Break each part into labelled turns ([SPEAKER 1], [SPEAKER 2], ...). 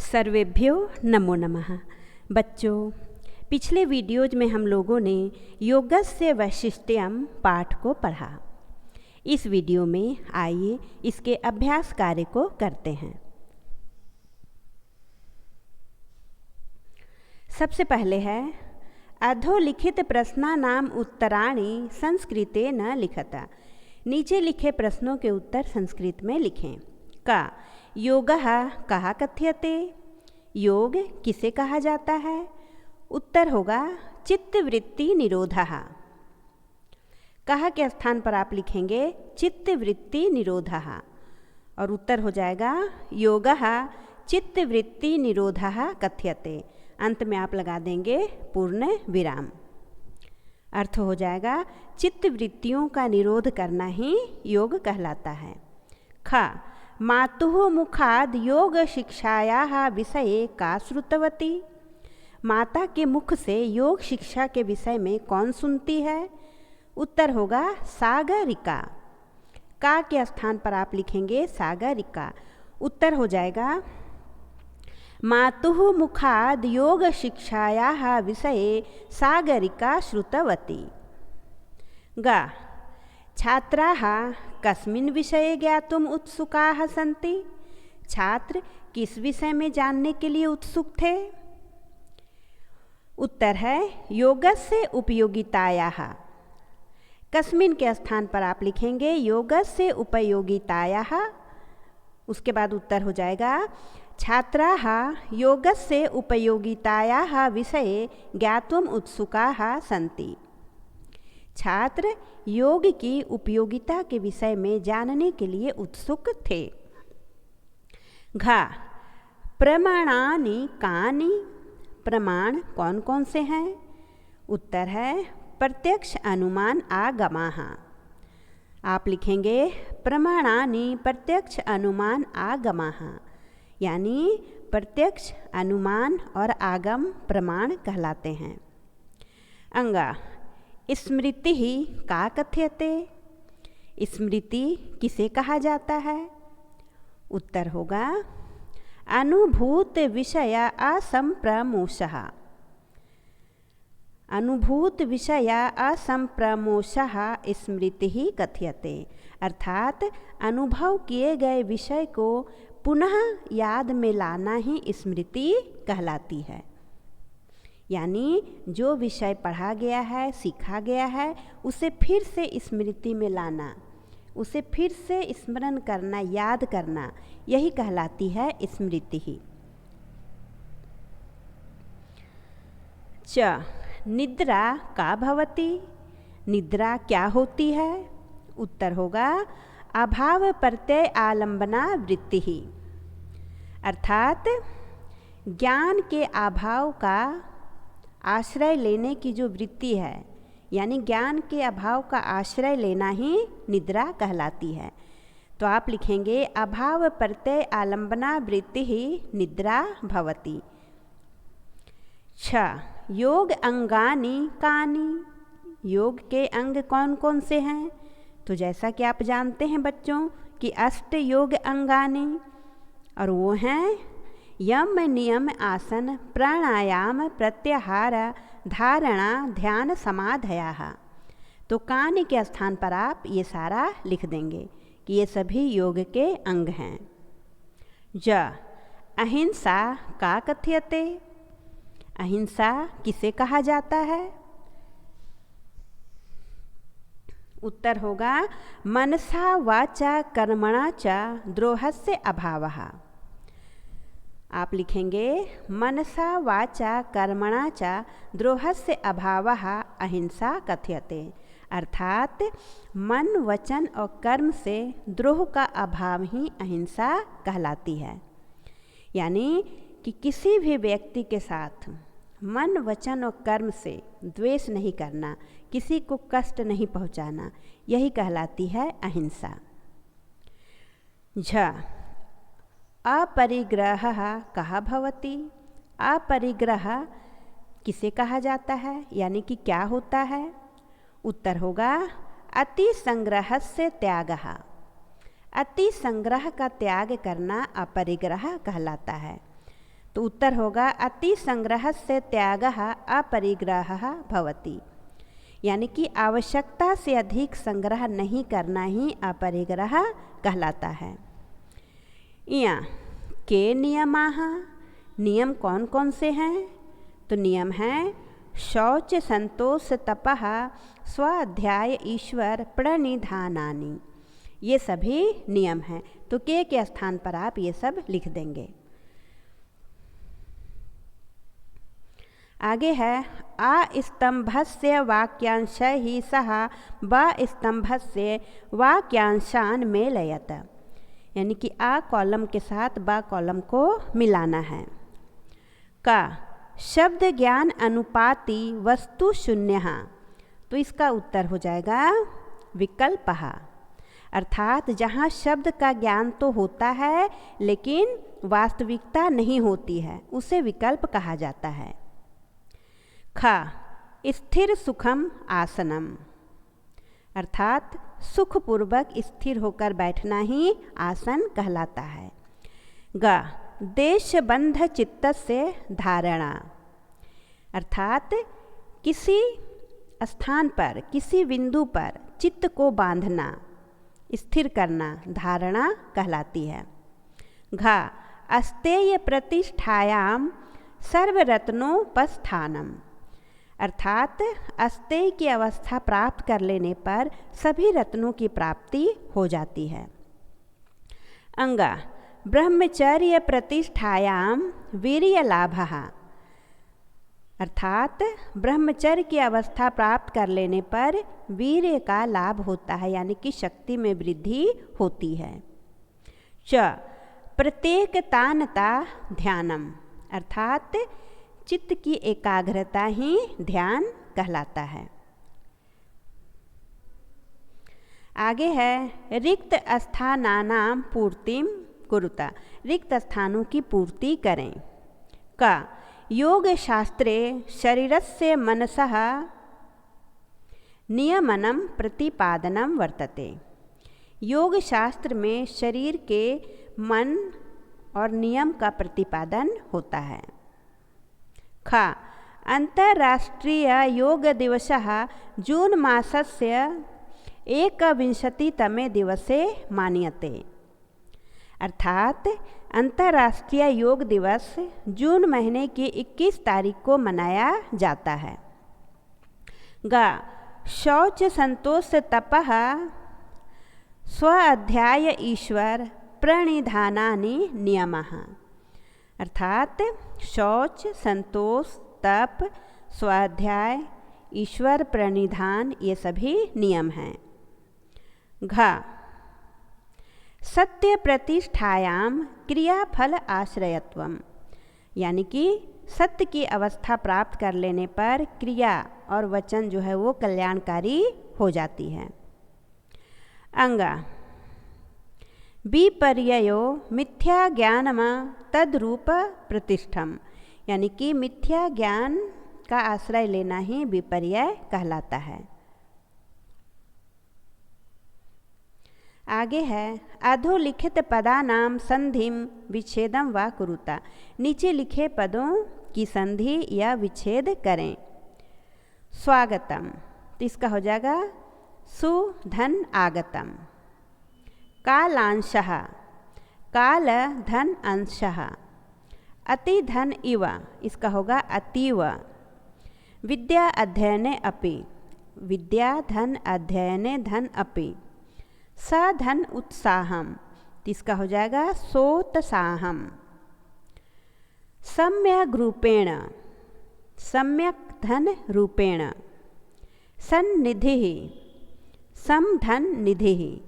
[SPEAKER 1] सर्वेभ्यो नमो नमः। बच्चों, पिछले वीडियोज में हम लोगों ने योगस्य वैशिष्ट्यम पाठ को पढ़ा। इस वीडियो में आइए इसके अभ्यास कार्य को करते हैं। सबसे पहले है अधोलिखित प्रश्नानाम उत्तराणि संस्कृते न लिखता। नीचे लिखे प्रश्नों के उत्तर संस्कृत में लिखें। का योगः कहा कथ्यते, योग किसे कहा जाता है? उत्तर होगा चित्तवृत्ति निरोधः। कहा के स्थान पर आप लिखेंगे चित्तवृत्ति निरोधः और उत्तर हो जाएगा योगः चित्तवृत्ति निरोधः कथ्यते। अंत में आप लगा देंगे पूर्ण विराम। अर्थ हो जाएगा चित्तवृत्तियों का निरोध करना ही योग कहलाता है। ख मातुः मुखाद योग शिक्षायाः विषये का श्रुतवती। माता के मुख से योग शिक्षा के विषय में कौन सुनती है? उत्तर होगा सागरिका। का के स्थान पर आप लिखेंगे सागरिका। उत्तर हो जाएगा मातुः मुखाद योग शिक्षायाः विषये सागरिका श्रुतवती। गा छात्राः कस्मिन् विषये ज्ञातुम् उत्सुकाः सन्ति। छात्र किस विषय में जानने के लिए उत्सुक थे? उत्तर है योगस्य उपयोगितायाः। कस्मिन् के स्थान पर आप लिखेंगे योगस्य उपयोगितायाः। उसके बाद उत्तर हो जाएगा छात्राः योगस्य उपयोगितायाः विषये ज्ञातुम् उत्सुकाः सन्ति। छात्र योग की उपयोगिता के विषय में जानने के लिए उत्सुक थे। घा प्रमाणानि कानि। प्रमाण कौन कौन से हैं? उत्तर है प्रत्यक्ष अनुमान आगमाः। आप लिखेंगे प्रमाणानि प्रत्यक्ष अनुमान आगमाः, यानी प्रत्यक्ष अनुमान और आगम प्रमाण कहलाते हैं। अंगा स्मृति ही का कथ्यते। स्मृति किसे कहा जाता है? उत्तर होगा अनुभूत विषय असंप्रमोषः। अनुभूत विषय असंप्रमोषः स्मृति ही कथ्यते। अर्थात अनुभव किए गए विषय को पुनः याद में लाना ही स्मृति कहलाती है। यानी जो विषय पढ़ा गया है, सीखा गया है, उसे फिर से स्मृति में लाना, उसे फिर से स्मरण करना, याद करना, यही कहलाती है स्मृति ही। च निद्रा का भवति। निद्रा क्या होती है? उत्तर होगा अभाव प्रत्यय आलंबना वृत्ति ही। अर्थात ज्ञान के अभाव का आश्रय लेने की जो वृत्ति है, यानी ज्ञान के अभाव का आश्रय लेना ही निद्रा कहलाती है। तो आप लिखेंगे अभाव प्रत्यय आलंबना वृत्ति ही निद्रा भवति। छ योग अंगानि कानि। योग के अंग कौन कौन से हैं? तो जैसा कि आप जानते हैं बच्चों कि अष्ट योग अंगानि, और वो हैं यम नियम आसन प्राणायाम प्रत्याहार धारणा ध्यान समाधयाः। तो कान के स्थान पर आप ये सारा लिख देंगे कि ये सभी योग के अंग हैं। ज अहिंसा का कथ्यते। अहिंसा किसे कहा जाता है? उत्तर होगा मनसा वाचा कर्मणा च द्रोहस्य अभावः। आप लिखेंगे मनसा वाचा कर्मणा च द्रोहस्य अभावः अहिंसा कथ्यते। अर्थात मन वचन और कर्म से द्रोह का अभाव ही अहिंसा कहलाती है। यानी कि किसी भी व्यक्ति के साथ मन वचन और कर्म से द्वेष नहीं करना, किसी को कष्ट नहीं पहुंचाना, यही कहलाती है अहिंसा। झ अपरिग्रहः कहा भवति। अपरिग्रह किसे कहा जाता है, यानी कि क्या होता है? उत्तर होगा अति संग्रह से त्यागः। अति संग्रह का त्याग करना अपरिग्रह कहलाता है। तो उत्तर होगा अति संग्रहस्य त्यागः अपरिग्रहः भवति, यानी कि आवश्यकता से अधिक संग्रह नहीं करना ही अपरिग्रह कहलाता है। या के नियमाः, नियम कौन कौन से हैं? तो नियम हैं शौच संतोष तपः स्वाध्याय ईश्वर प्रणिधानानि, ये सभी नियम हैं। तो के स्थान पर आप ये सब लिख देंगे। आगे है अस्तंभस्य वाक्यांशैः सह बस्तंभस्य वाक्यांशान् मेलयत, यानी कि आ कॉलम के साथ बा कॉलम को मिलाना है। का शब्द ज्ञान अनुपाति वस्तु शून्यः, तो इसका उत्तर हो जाएगा विकल्पः, अर्थात जहाँ शब्द का ज्ञान तो होता है लेकिन वास्तविकता नहीं होती है, उसे विकल्प कहा जाता है। ख स्थिर सुखम आसनम, अर्थात सुखपूर्वक स्थिर होकर बैठना ही आसन कहलाता है। ग देशबंध चित्तस्य धारणा, अर्थात किसी स्थान पर किसी बिंदु पर चित्त को बांधना, स्थिर करना धारणा कहलाती है। घ अस्तेय प्रतिष्ठायाम सर्वरत्नोपस्थानम, अर्थात अस्तेय की अवस्था प्राप्त कर लेने पर सभी रत्नों की प्राप्ति हो जाती है। अंगा ब्रह्मचर्य प्रतिष्ठायाम वीर्य लाभः, अर्थात ब्रह्मचर्य की अवस्था प्राप्त कर लेने पर वीर्य का लाभ होता है, यानी कि शक्ति में वृद्धि होती है। च प्रत्येकतानता ध्यानम, अर्थात चित्त की एकाग्रता ही ध्यान कहलाता है। आगे है रिक्त स्थानानां पूर्तिम कुरुता, रिक्त स्थानों की पूर्ति करें। का योग शास्त्रे शरीरस्य मनसः नियमनम प्रतिपादनम वर्तते, योग शास्त्र में शरीर के मन और नियम का प्रतिपादन होता है। ख अंतर्राष्ट्रीय योग दिवसः जून मासस्य 21तमे दिवसे मान्यते, अर्थात अंतर्राष्ट्रीय योग दिवस जून महीने की 21 तारीख को मनाया जाता है। ग शौच संतोष तपः स्वाध्याय ईश्वर प्रणिधानानि नियमः, अर्थात शौच संतोष तप स्वाध्याय ईश्वर प्रणिधान ये सभी नियम हैं। घ सत्य प्रतिष्ठायाम क्रियाफल आश्रयत्वम, यानी कि सत्य की अवस्था प्राप्त कर लेने पर क्रिया और वचन जो है वो कल्याणकारी हो जाती है। अंगा विपर्ययो मिथ्या ज्ञानम तद्रूप प्रतिष्ठम, यानी कि मिथ्या ज्ञान का आश्रय लेना ही विपर्य कहलाता है। आगे है अधोलिखित पदानाम संधिम विच्छेदम व कुरुता, नीचे लिखे पदों की संधि या विच्छेद करें। स्वागतम, तो इसका हो जाएगा सुधन आगतम। कालांशः काल धन अंशः। अति धन इव, इसका होगा अतीव। विद्या अध्ययने अपि, विद्या धन अध्ययने धन अपि। सधन उत्साहम, इसका हो जाएगा सोत्साहम। सम्यक रूपेण, सम्यक धन रूपेण। सन्निधि, समधन निधि।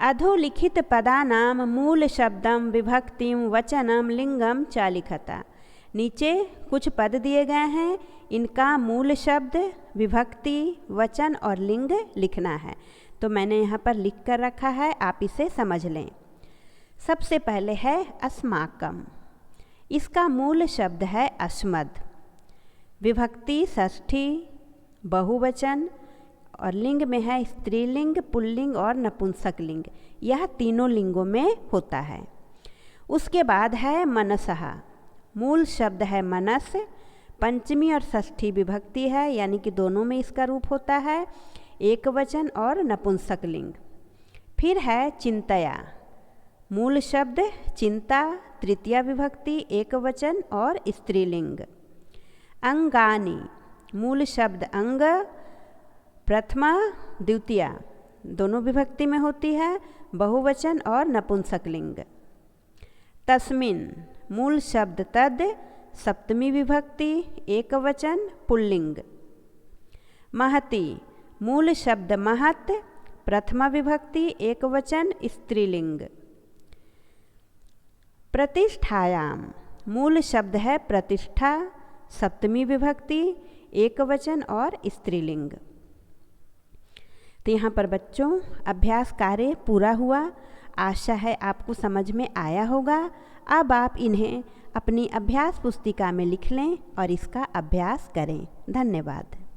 [SPEAKER 1] अधोलिखित पदानाम मूल शब्दम विभक्तिम वचनम लिंगम च लिखता, नीचे कुछ पद दिए गए हैं, इनका मूल शब्द विभक्ति वचन और लिंग लिखना है। तो मैंने यहाँ पर लिख कर रखा है, आप इसे समझ लें। सबसे पहले है अस्माकम, इसका मूल शब्द है अस्मद। विभक्ति षष्ठी बहुवचन और लिंग में है स्त्रीलिंग, पुल्लिंग और नपुंसक लिंग। यह तीनों लिंगों में होता है। उसके बाद है मनसः। मूल शब्द है मनस, पंचमी और षष्ठी विभक्ति है, यानी कि दोनों में इसका रूप होता है, एक वचन और नपुंसक लिंग। फिर है चिंतया। मूल शब्द चिंता, तृतीया विभक्ति, एक वचन और स्त्रीलिंग। अंगानि। मूल शब्द अंग, प्रथमा द्वितीया दोनों विभक्ति में होती है, बहुवचन और नपुंसक लिंग। तस्मिन्। मूल शब्द तद, सप्तमी विभक्ति, एक वचन, पुल्लिंग। महति। मूल शब्द महत, प्रथमा विभक्ति, एक वचन, स्त्रीलिंग। प्रतिष्ठायाम। मूल शब्द है प्रतिष्ठा, सप्तमी विभक्ति, एक वचन और स्त्रीलिंग। तो यहाँ पर बच्चों अभ्यास कार्य पूरा हुआ। आशा है आपको समझ में आया होगा। अब आप इन्हें अपनी अभ्यास पुस्तिका में लिख लें और इसका अभ्यास करें। धन्यवाद।